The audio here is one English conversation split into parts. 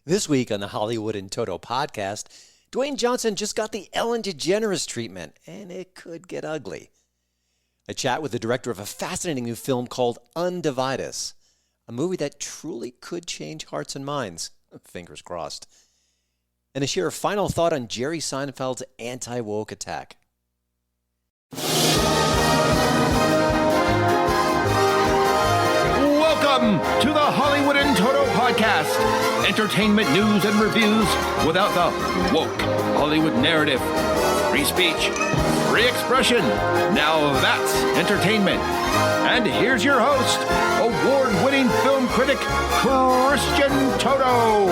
This week on the Hollywood in Toto podcast, Dwayne Johnson just got the Ellen DeGeneres treatment, and it could get ugly. A chat with the director of a fascinating new film called Undivide Us, a movie that truly could change hearts and minds. Fingers crossed. And to share a final thought on Jerry Seinfeld's anti-woke attack. Welcome to the Hollywood in Toto podcast. Entertainment news and reviews without the woke Hollywood narrative. Free speech, free expression. Now that's entertainment. And here's your host, award-winning film critic, Kristi Kendall.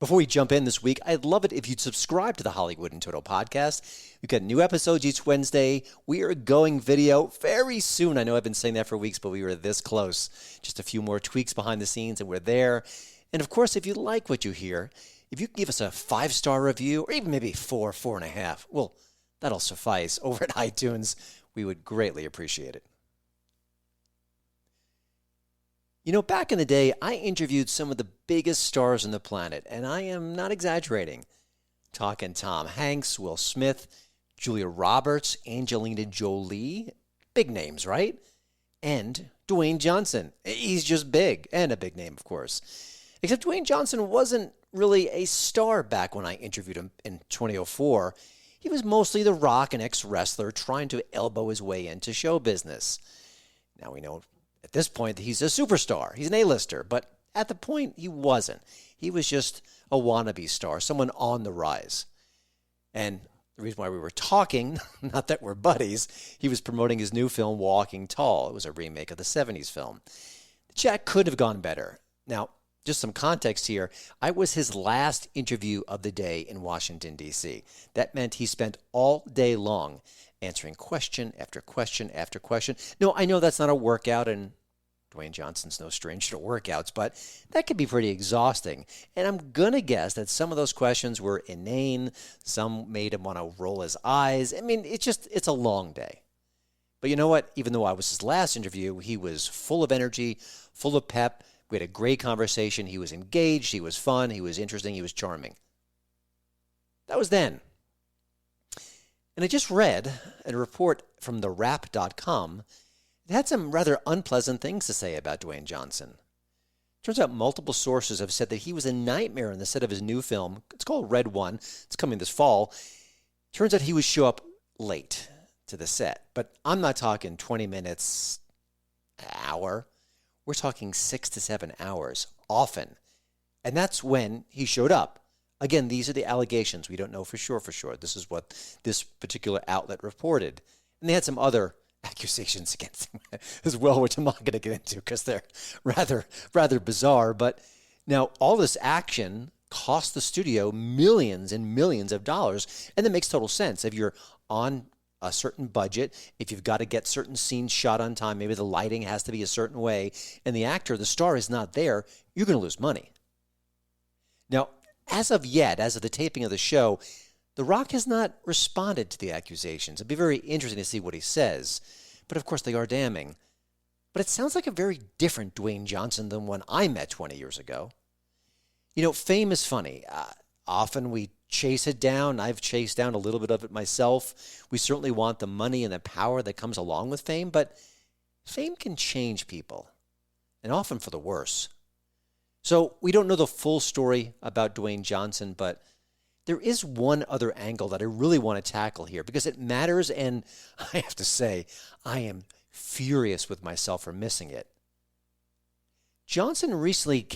Before we jump in this week, I'd love it if you'd subscribe to the Hollywood in Toto podcast. We've got new episodes each Wednesday. We are going video very soon. I know I've been saying that for weeks, but we were this close. Just a few more tweaks behind the scenes, and we're there. And of course, if you like what you hear, if you can give us a 5-star review, or even maybe 4.5, well, that'll suffice over at iTunes. We would greatly appreciate it. You know, back in the day, I interviewed some of the biggest stars on the planet, and I am not exaggerating. Talking Tom Hanks, Will Smith, Julia Roberts, Angelina Jolie. Big names, right? And Dwayne Johnson. He's just big, and a big name, of course. Except Dwayne Johnson wasn't really a star back when I interviewed him in 2004. He was mostly The Rock, an ex-wrestler, trying to elbow his way into show business. Now we know at this point, he's a superstar. He's an A-lister. But at the point, he wasn't. He was just a wannabe star, someone on the rise. And the reason why we were talking, not that we're buddies, he was promoting his new film, Walking Tall. It was a remake of the 70s film. The chat could have gone better. Now, just some context here. I was his last interview of the day in Washington, D.C. That meant he spent all day long answering question after question after question. No, I know that's not a workout, and Dwayne Johnson's no stranger to workouts, but that could be pretty exhausting. And I'm going to guess that some of those questions were inane. Some made him want to roll his eyes. I mean, it's a long day. But you know what? Even though I was his last interview, he was full of energy, full of pep. We had a great conversation. He was engaged. He was fun. He was interesting. He was charming. That was then. And I just read a report from TheWrap.com. It had some rather unpleasant things to say about Dwayne Johnson. Turns out multiple sources have said that he was a nightmare on the set of his new film. It's called Red One. It's coming this fall. Turns out he would show up late to the set. But I'm not talking 20 minutes, an hour. We're talking 6 to 7 hours, often. And that's when he showed up. Again, these are the allegations. We don't know for sure. This is what this particular outlet reported. And they had some other accusations against him as well, which I'm not going to get into because they're rather bizarre. But now all this action cost the studio millions and millions of dollars. And that makes total sense. If you're on a certain budget, if you've got to get certain scenes shot on time, maybe the lighting has to be a certain way, and the actor, the star, is not there, you're going to lose money. Now, as of the taping of the show, The Rock has not responded to the accusations. It'd be very interesting to see what he says. But of course, they are damning. But it sounds like a very different Dwayne Johnson than when I met 20 years ago. You know, fame is funny. Often we chase it down. I've chased down a little bit of it myself. We certainly want the money and the power that comes along with fame, but fame can change people, and often for the worse. So we don't know the full story about Dwayne Johnson, but there is one other angle that I really want to tackle here because it matters, and I have to say, I am furious with myself for missing it. Johnson recently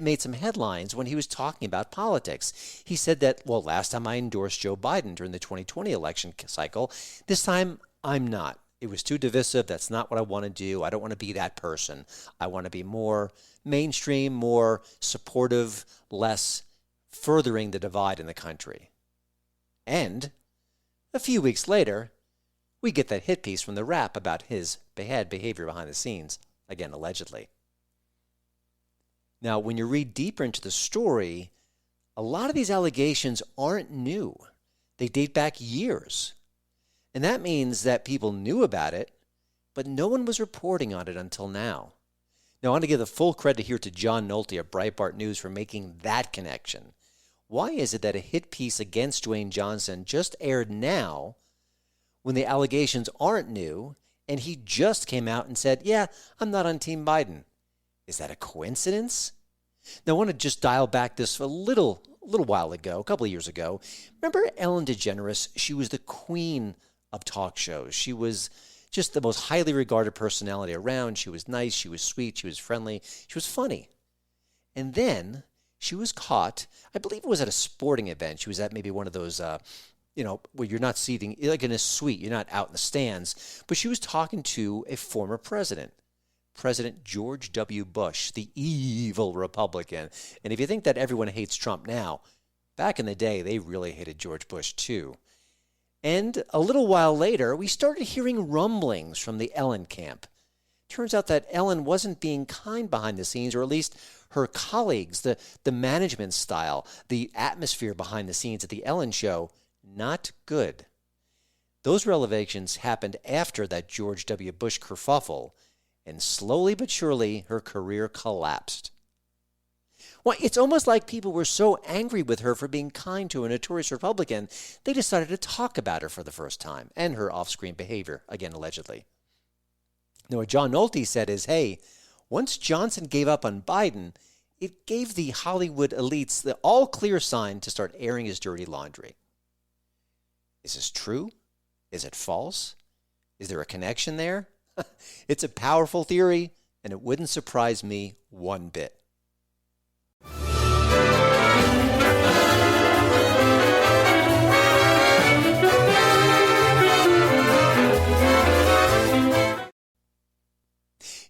made some headlines when he was talking about politics. He said that, well, last time I endorsed Joe Biden during the 2020 election cycle. This time, I'm not. It was too divisive. That's not what I want to do. I don't want to be that person. I want to be more mainstream, more supportive, less furthering the divide in the country. And a few weeks later, we get that hit piece from The Wrap about his bad behavior behind the scenes, again, allegedly. Now, when you read deeper into the story, a lot of these allegations aren't new. They date back years. And that means that people knew about it, but no one was reporting on it until now. Now, I want to give the full credit here to John Nolte of Breitbart News for making that connection. Why is it that a hit piece against Dwayne Johnson just aired now when the allegations aren't new and he just came out and said, yeah, I'm not on Team Biden? Is that a coincidence? Now, I want to just dial back this a little while ago, a couple of years ago. Remember Ellen DeGeneres? She was the queen of talk shows. She was just the most highly regarded personality around. She was nice, she was sweet, she was friendly, she was funny. And then she was caught, I believe it was at a sporting event. She was at maybe one of those, where you're not seating, like in a suite, you're not out in the stands. But she was talking to a former president, President George W. Bush, the evil Republican. And if you think that everyone hates Trump now, back in the day, they really hated George Bush too. And a little while later, we started hearing rumblings from the Ellen camp. Turns out that Ellen wasn't being kind behind the scenes, or at least her colleagues, the management style, the atmosphere behind the scenes at the Ellen show, not good. Those revelations happened after that George W. Bush kerfuffle, and slowly but surely, her career collapsed. Well, it's almost like people were so angry with her for being kind to a notorious Republican, they decided to talk about her for the first time, and her off-screen behavior, again, allegedly. Now, what John Nolte said is, hey, once Johnson gave up on Biden, it gave the Hollywood elites the all-clear sign to start airing his dirty laundry. Is this true? Is it false? Is there a connection there? It's a powerful theory, and it wouldn't surprise me one bit.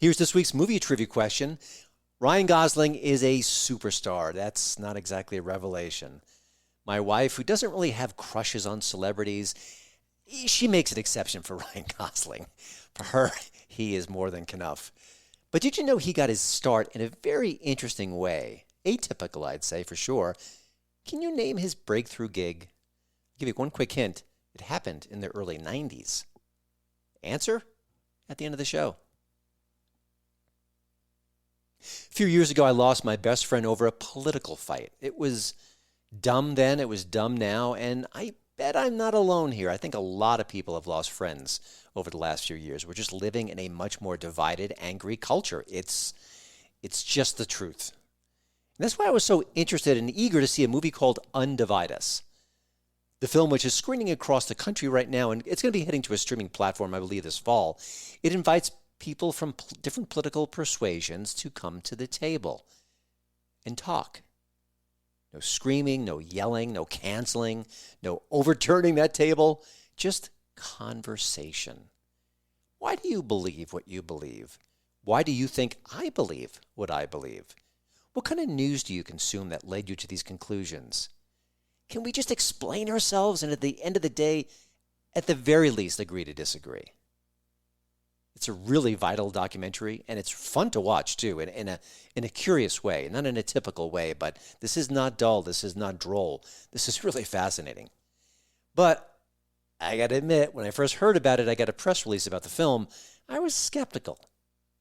Here's this week's movie trivia question. Ryan Gosling is a superstar. That's not exactly a revelation. My wife, who doesn't really have crushes on celebrities, she makes an exception for Ryan Gosling. For her, he is more than enough. But did you know he got his start in a very interesting way? Atypical, I'd say, for sure. Can you name his breakthrough gig? I'll give you one quick hint. It happened in the early 90s. Answer? At the end of the show. A few years ago, I lost my best friend over a political fight. It was dumb then, it was dumb now, and I bet I'm not alone here. I think a lot of people have lost friends over the last few years. We're just living in a much more divided, angry culture. It's just the truth. And that's why I was so interested and eager to see a movie called Undivide Us. The film, which is screening across the country right now, and it's going to be heading to a streaming platform, I believe, this fall. It invites people from different political persuasions to come to the table and talk. No screaming, no yelling, no canceling, no overturning that table, just conversation. Why do you believe what you believe? Why do you think I believe what I believe? What kind of news do you consume that led you to these conclusions? Can we just explain ourselves and at the end of the day, at the very least, agree to disagree? It's a really vital documentary, and it's fun to watch, too, in a curious way, not in a typical way, but this is not dull, this is not droll. This is really fascinating. But I got to admit, when I first heard about it, I got a press release about the film, I was skeptical.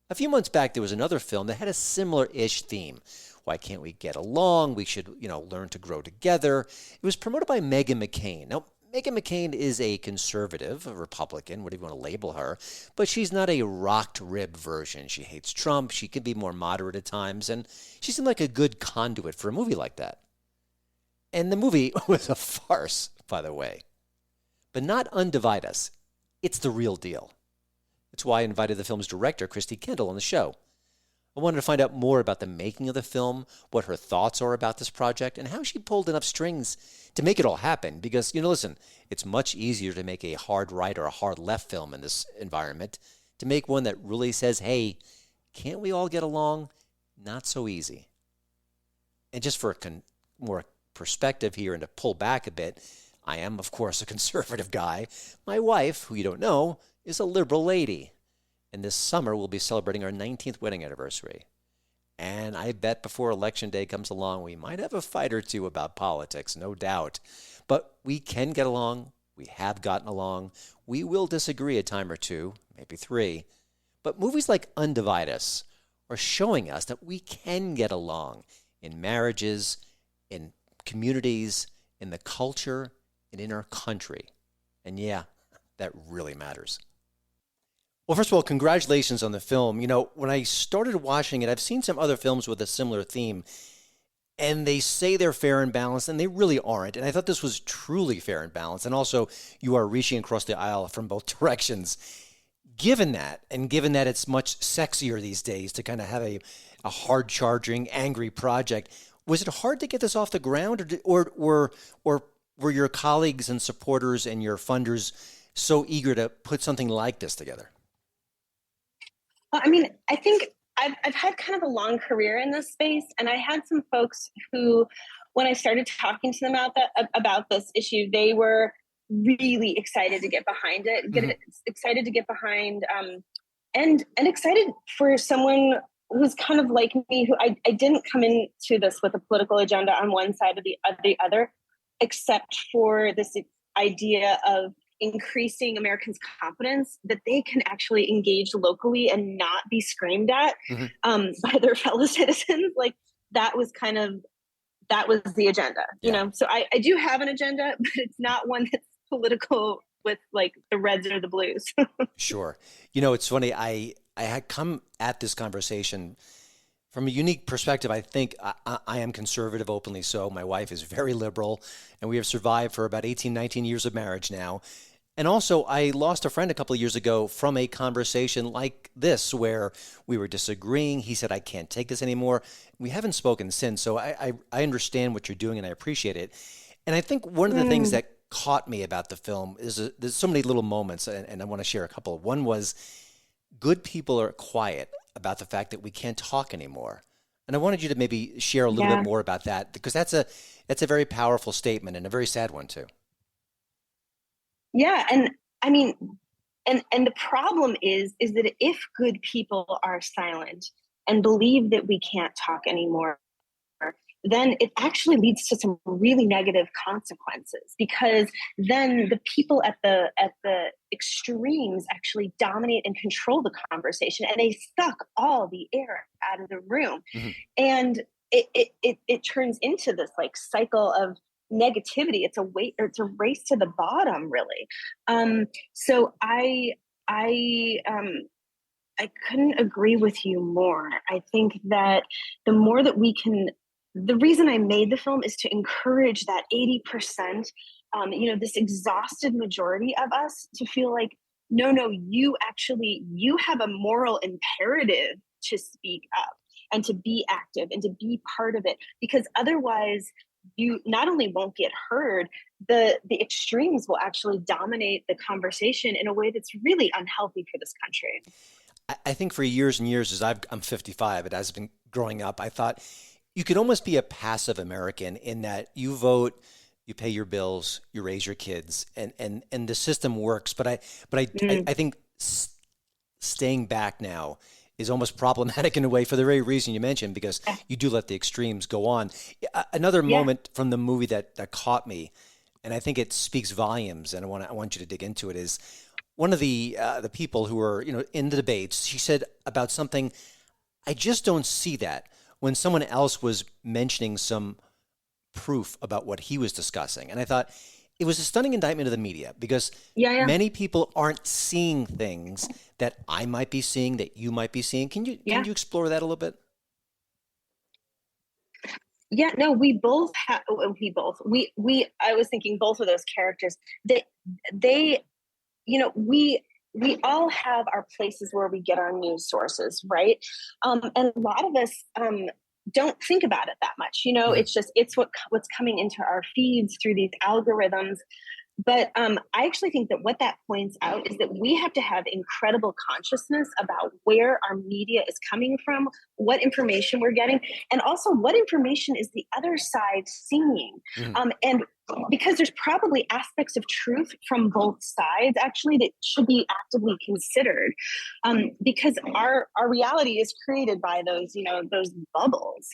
A few months back, there was another film that had a similar-ish theme. Why can't we get along? We should, learn to grow together. It was promoted by Meghan McCain. Now, Meghan McCain is a conservative, a Republican, whatever you want to label her, but she's not a rocked rib version. She hates Trump. She can be more moderate at times, and she seemed like a good conduit for a movie like that. And the movie was a farce, by the way. But not Undivide Us. It's the real deal. That's why I invited the film's director, Kristi Kendall, on the show. I wanted to find out more about the making of the film, what her thoughts are about this project, and how she pulled enough strings to make it all happen. Because, listen, it's much easier to make a hard right or a hard left film in this environment. To make one that really says, hey, can't we all get along? Not so easy. And just for more perspective here and to pull back a bit, I am, of course, a conservative guy. My wife, who you don't know, is a liberal lady. And this summer, we'll be celebrating our 19th wedding anniversary. And I bet before Election Day comes along, we might have a fight or two about politics, no doubt. But we can get along. We have gotten along. We will disagree a time or two, maybe three. But movies like Undivide Us are showing us that we can get along in marriages, in communities, in the culture, and in our country. And yeah, that really matters. Well, first of all, congratulations on the film. You know, when I started watching it, I've seen some other films with a similar theme, and they say they're fair and balanced, and they really aren't. And I thought this was truly fair and balanced. And also, you are reaching across the aisle from both directions. Given that, and given that it's much sexier these days to kind of have a hard-charging, angry project, was it hard to get this off the ground, or were your colleagues and supporters and your funders so eager to put something like this together? Well, I mean, I think I've had kind of a long career in this space, and I had some folks who, when I started talking to them about this issue, they were really excited to get behind it, excited to get behind, and excited for someone who's kind of like me, who I didn't come into this with a political agenda on one side or the other, except for this idea of increasing Americans' confidence that they can actually engage locally and not be screamed at by their fellow citizens. Like that was the agenda, you know? So I do have an agenda, but it's not one that's political with like the reds or the blues. Sure. You know, it's funny. I had come at this conversation from a unique perspective. I think I am conservative, openly so. My wife is very liberal, and we have survived for about 18, 19 years of marriage now. And also, I lost a friend a couple of years ago from a conversation like this where we were disagreeing. He said, I can't take this anymore. We haven't spoken since, so I understand what you're doing, and I appreciate it. And I think one of the things that caught me about the film is there's so many little moments, and I want to share a couple. One was good people are quiet about the fact that we can't talk anymore. And I wanted you to maybe share a little bit more about that, because that's a very powerful statement and a very sad one too. Yeah. And I mean, and the problem is that if good people are silent and believe that we can't talk anymore, then it actually leads to some really negative consequences, because then the people at the extremes actually dominate and control the conversation, and they suck all the air out of the room. And it turns into this like cycle of negativity. It's a race to the bottom, really. So I couldn't agree with you more. I think that the more that we can, the reason I made the film is to encourage that 80%, this exhausted majority of us to feel like, no, you have a moral imperative to speak up and to be active and to be part of it, because otherwise you not only won't get heard, the extremes will actually dominate the conversation in a way that's really unhealthy for this country. I think for years and years, as I'm 55, but as I've been growing up, I thought you could almost be a passive American in that you vote, you pay your bills, you raise your kids, and the system works. But I think staying back now is almost problematic in a way for the very reason you mentioned, because you do let the extremes go on. Another moment from the movie that caught me, and I think it speaks volumes, and I want you to dig into it, is one of the people who were in the debates. She said about something, I just don't see that when someone else was mentioning some proof about what he was discussing. And I thought it was a stunning indictment of the media, because many people aren't seeing things that I might be seeing, that you might be seeing. Can you explore that a little bit? Yeah, no, we I was thinking both of those characters, they we all have our places where we get our news sources, right? And a lot of us don't think about it that much. It's what's coming into our feeds through these algorithms. But I actually think that what that points out is that we have to have incredible consciousness about where our media is coming from, what information we're getting, and also what information is the other side seeing. And because there's probably aspects of truth from both sides, actually, that should be actively considered, because our reality is created by those bubbles.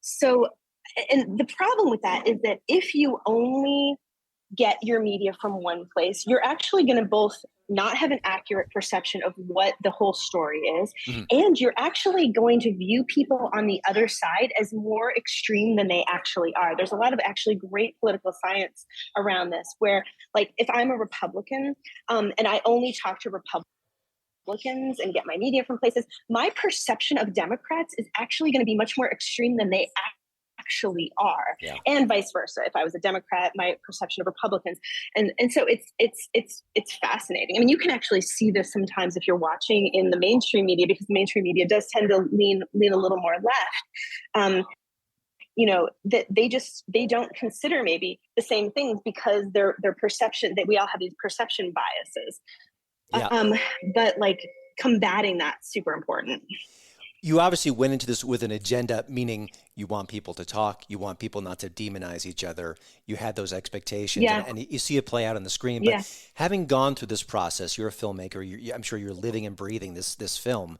So, and the problem with that is that if you only get your media from one place, you're actually going to both not have an accurate perception of what the whole story is, and you're actually going to view people on the other side as more extreme than they actually are. There's a lot of actually great political science around this, where like if I'm a Republican and I only talk to Republicans and get my media from places, my perception of Democrats is actually going to be much more extreme than they actually are, and vice versa. If I was a Democrat, my perception of Republicans, and so it's fascinating. I mean, you can actually see this sometimes if you're watching in the mainstream media, because the mainstream media does tend to lean a little more left. You know, that they don't consider maybe the same things because their perception, that we all have these perception biases. But like combating that's super important. You obviously went into this with an agenda, meaning you want people to talk, you want people not to demonize each other. You had those expectations, and you see it play out on the screen. But having gone through this process, you're a filmmaker. I'm sure you're living and breathing this film.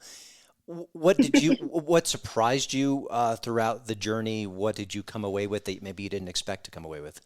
What surprised you throughout the journey? What did you come away with that maybe you didn't expect to come away with?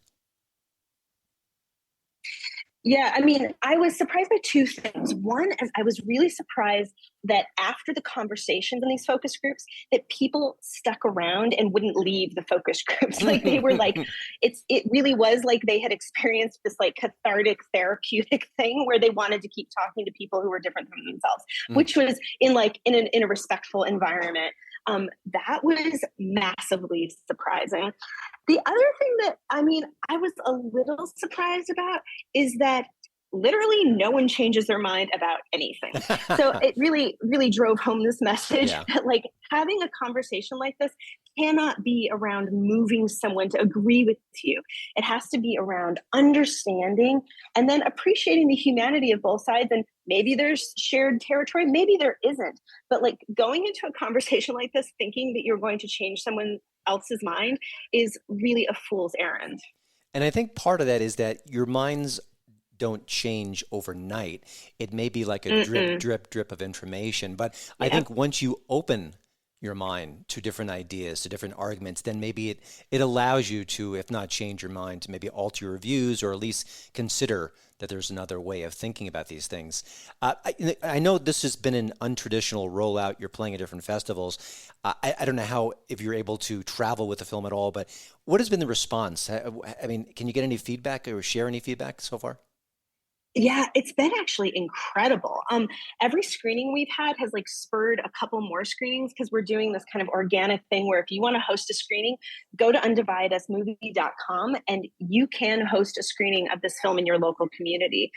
Yeah, I mean, I was surprised by two things. One is I was really surprised that after the conversations in these focus groups, that people stuck around and wouldn't leave the focus groups. Like they were like, it really was like they had experienced this like cathartic therapeutic thing where they wanted to keep talking to people who were different from themselves, which was in a respectful environment. That was massively surprising. The other thing that, I mean, I was a little surprised about is that literally no one changes their mind about anything. So it really, really drove home this message that like having a conversation like this cannot be around moving someone to agree with you. It has to be around understanding and then appreciating the humanity of both sides. And maybe there's shared territory, maybe there isn't. But like going into a conversation like this, thinking that you're going to change someone else's mind is really a fool's errand. And I think part of that is that your minds don't change overnight. It may be like a drip of information. But I think once you open your mind to different ideas, to different arguments, then maybe it allows you to, if not change your mind, to maybe alter your views or at least consider that there's another way of thinking about these things. I know this has been an untraditional rollout. You're playing at different festivals. I don't know if you're able to travel with the film at all, but what has been the response? I mean, can you get any feedback or share any feedback so far? Yeah, it's been actually incredible. Every screening we've had has like spurred a couple more screenings because we're doing this kind of organic thing where if you want to host a screening, go to undivideusmovie.com and you can host a screening of this film in your local community.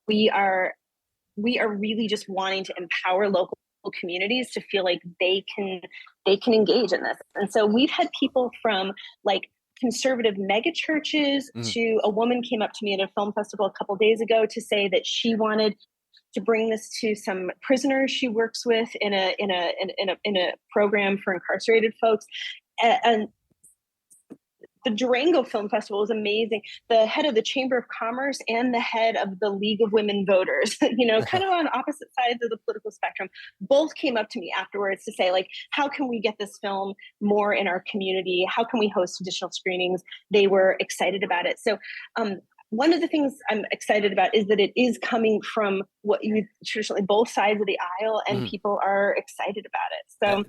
We are really just wanting to empower local communities to feel like they can engage in this. And so we've had people from like conservative mega churches to a woman came up to me at a film festival a couple of days ago to say that she wanted to bring this to some prisoners she works with in a program for incarcerated folks. And the Durango Film Festival was amazing. The head of the Chamber of Commerce and the head of the League of Women Voters, kind of on opposite sides of the political spectrum, both came up to me afterwards to say, like, how can we get this film more in our community? How can we host additional screenings? They were excited about it. So one of the things I'm excited about is that it is coming from what you traditionally both sides of the aisle, and people are excited about it. So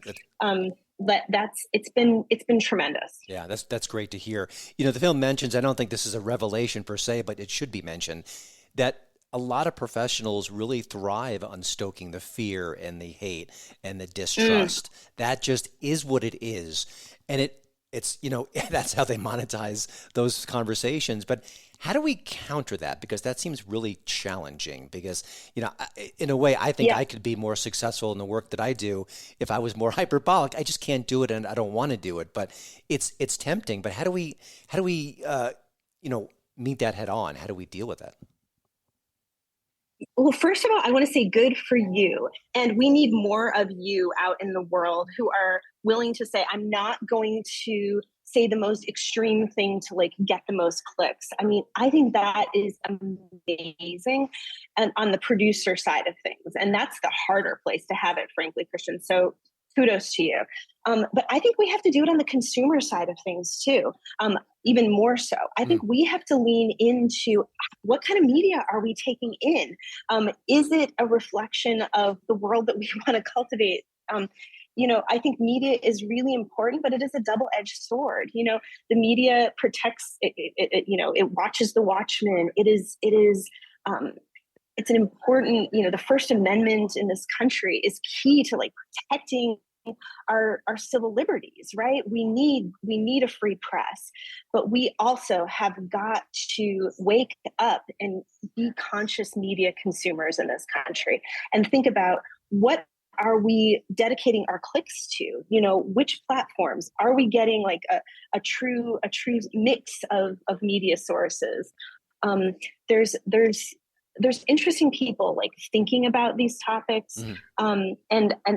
but it's been tremendous. Yeah, that's great to hear. The film mentions, I don't think this is a revelation per se, but it should be mentioned, that a lot of professionals really thrive on stoking the fear and the hate and the distrust. That just is what it is. And it's that's how they monetize those conversations. But how do we counter that? Because that seems really challenging because, in a way, I think I could be more successful in the work that I do if I was more hyperbolic. I just can't do it and I don't want to do it, but it's tempting. But how do we meet that head on? How do we deal with that? Well, first of all, I want to say good for you. And we need more of you out in the world who are willing to say, I'm not going to say the most extreme thing to like get the most clicks. I mean, I think that is amazing. And on the producer side of things, and that's the harder place to have it, frankly, Christian. So kudos to you. But I think we have to do it on the consumer side of things too. even more so. I think we have to lean into what kind of media are we taking in? Is it a reflection of the world that we want to cultivate? I think media is really important, but it is a double-edged sword. The media protects it watches the watchmen. It's an important, the First Amendment in this country is key to like protecting our civil liberties, right? We need a free press, but we also have got to wake up and be conscious media consumers in this country and think about what are we dedicating our clicks to? Which platforms are we getting like a true mix of media sources? There's interesting people like thinking about these topics. And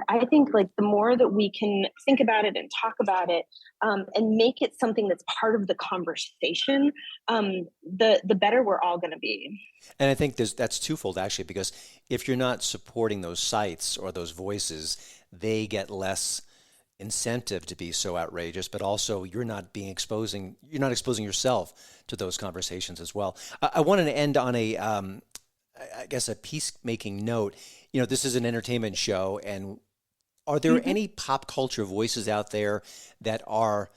I think like the more that we can think about it and talk about it, and make it something that's part of the conversation, the better we're all going to be. And I think that's twofold actually, because if you're not supporting those sites or those voices, they get less incentive to be so outrageous, but also you're not exposing yourself to those conversations as well. I wanted to end on a peacemaking note. This is an entertainment show, and are there any pop culture voices out there that are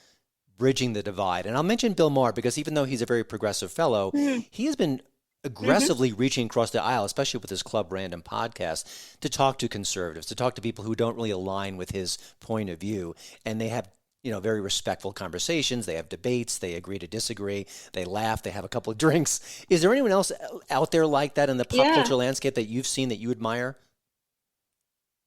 bridging the divide? And I'll mention Bill Maher, because even though he's a very progressive fellow, he has been aggressively reaching across the aisle, especially with his Club Random podcast, to talk to conservatives, to talk to people who don't really align with his point of view. And they have very respectful conversations. They have debates. They agree to disagree. They laugh. They have a couple of drinks. Is there anyone else out there like that in the pop culture landscape that you've seen that you admire?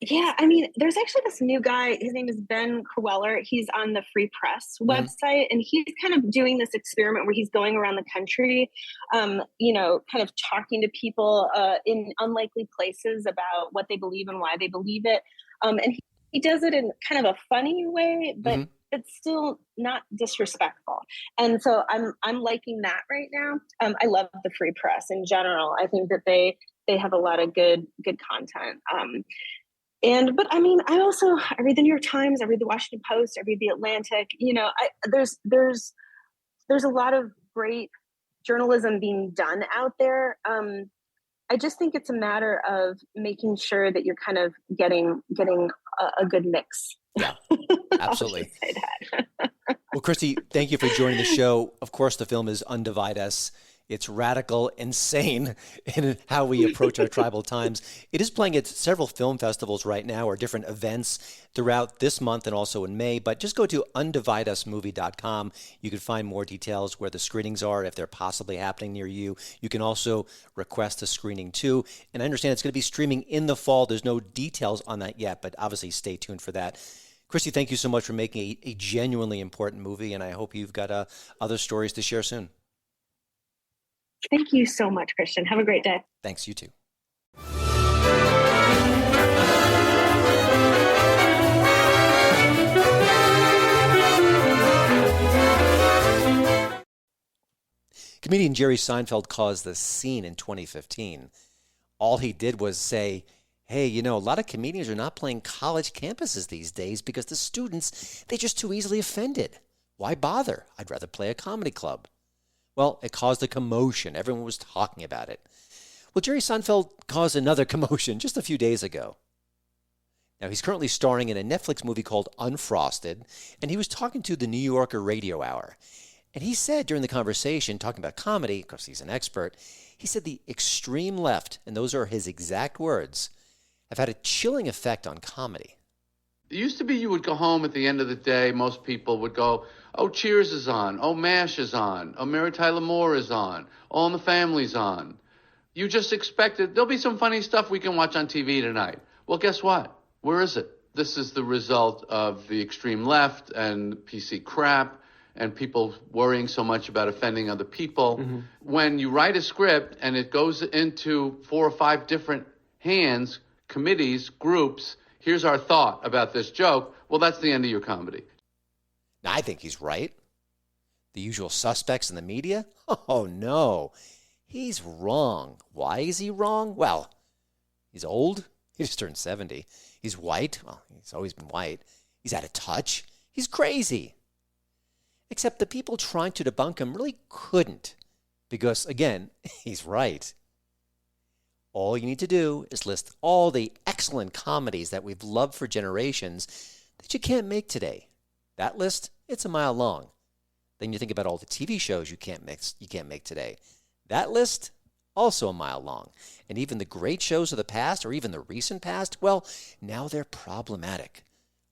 Yeah, I mean, there's actually this new guy. His name is Ben Creweller. He's on the Free Press website, and he's kind of doing this experiment where he's going around the country, kind of talking to people in unlikely places about what they believe and why they believe it. And he does it in kind of a funny way, but it's still not disrespectful. And so I'm liking that right now. I love the Free Press in general. I think that they have a lot of good content. But I mean, I read the New York Times, I read the Washington Post, I read the Atlantic. There's a lot of great journalism being done out there. I just think it's a matter of making sure that you're kind of getting a good mix. Yeah, absolutely. Say that. Well, Kristi, thank you for joining the show. Of course, the film is Undivide Us. It's radical, insane in how we approach our tribal times. It is playing at several film festivals right now, or different events throughout this month and also in May. But just go to undivideusmovie.com. You can find more details where the screenings are, if they're possibly happening near you. You can also request a screening too. And I understand it's going to be streaming in the fall. There's no details on that yet, but obviously stay tuned for that. Kristi, thank you so much for making a genuinely important movie, and I hope you've got other stories to share soon. Thank you so much, Christian. Have a great day. Thanks, you too. Comedian Jerry Seinfeld caused the scene in 2015. All he did was say, hey, a lot of comedians are not playing college campuses these days because the students, they're just too easily offended. Why bother? I'd rather play a comedy club. Well, it caused a commotion. Everyone was talking about it. Well, Jerry Seinfeld caused another commotion just a few days ago. Now, he's currently starring in a Netflix movie called Unfrosted, and he was talking to the New Yorker Radio Hour. And he said during the conversation, talking about comedy, of course he's an expert, he said the extreme left, and those are his exact words, have had a chilling effect on comedy. It used to be you would go home at the end of the day, most people would go, oh, Cheers is on, oh, MASH is on, oh, Mary Tyler Moore is on, All in the Family's on. You just expected, there'll be some funny stuff we can watch on TV tonight. Well, guess what? Where is it? This is the result of the extreme left and PC crap and people worrying so much about offending other people. Mm-hmm. When you write a script and it goes into 4 or 5 different hands, committees, groups, here's our thought about this joke, well, that's the end of your comedy. I think he's right. The usual suspects in the media? Oh, no. He's wrong. Why is he wrong? Well, he's old. He just turned 70. He's white. Well, he's always been white. He's out of touch. He's crazy. Except the people trying to debunk him really couldn't, because, again, he's right. All you need to do is list all the excellent comedies that we've loved for generations that you can't make today. That list, it's a mile long. Then you think about all the TV shows you can't make today. That list, also a mile long. And even the great shows of the past, or even the recent past, well, now they're problematic.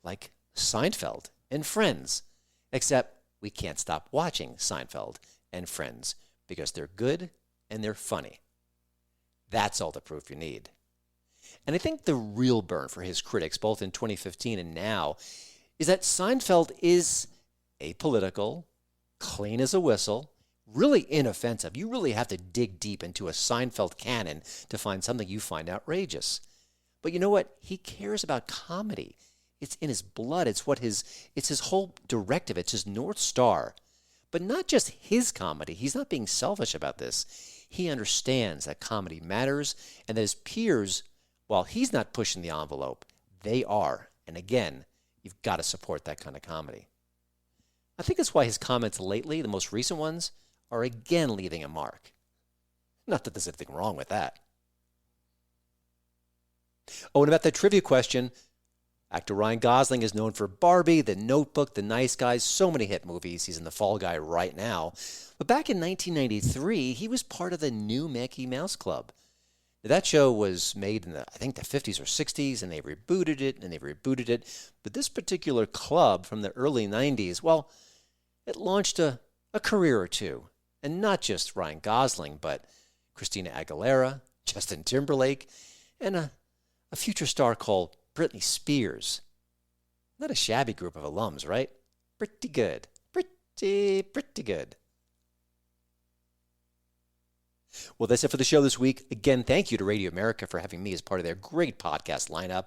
Like Seinfeld and Friends. Except we can't stop watching Seinfeld and Friends because they're good and they're funny. That's all the proof you need. And I think the real burn for his critics, both in 2015 and now, is that Seinfeld is apolitical, clean as a whistle, really inoffensive. You really have to dig deep into a Seinfeld canon to find something you find outrageous. But you know what? He cares about comedy. It's in his blood. It's his whole directive. It's his North Star. But not just his comedy. He's not being selfish about this. He understands that comedy matters and that his peers, while he's not pushing the envelope, they are. And again, you've got to support that kind of comedy. I think that's why his comments lately, the most recent ones, are again leaving a mark. Not that there's anything wrong with that. Oh, and about that trivia question, actor Ryan Gosling is known for Barbie, The Notebook, The Nice Guys, so many hit movies. He's in The Fall Guy right now. But back in 1993, he was part of the new Mickey Mouse Club. Now, that show was made in the 50s or 60s, and they rebooted it. But this particular club from the early 90s, well, it launched a career or two. And not just Ryan Gosling, but Christina Aguilera, Justin Timberlake, and a future star called Britney Spears. Not a shabby group of alums, right? Pretty good. Pretty good. Well, that's it for the show this week. Again, thank you to Radio America for having me as part of their great podcast lineup.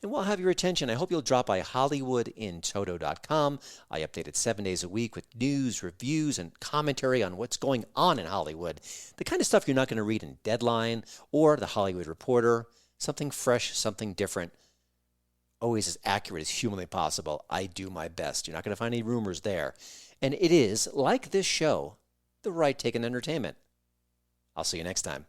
And while I have your attention, I hope you'll drop by HollywoodInToto.com. I update it 7 days a week with news, reviews, and commentary on what's going on in Hollywood. The kind of stuff you're not going to read in Deadline or The Hollywood Reporter. Something fresh, something different. Always as accurate as humanly possible. I do my best. You're not going to find any rumors there. And it is, like this show, the right take on entertainment. I'll see you next time.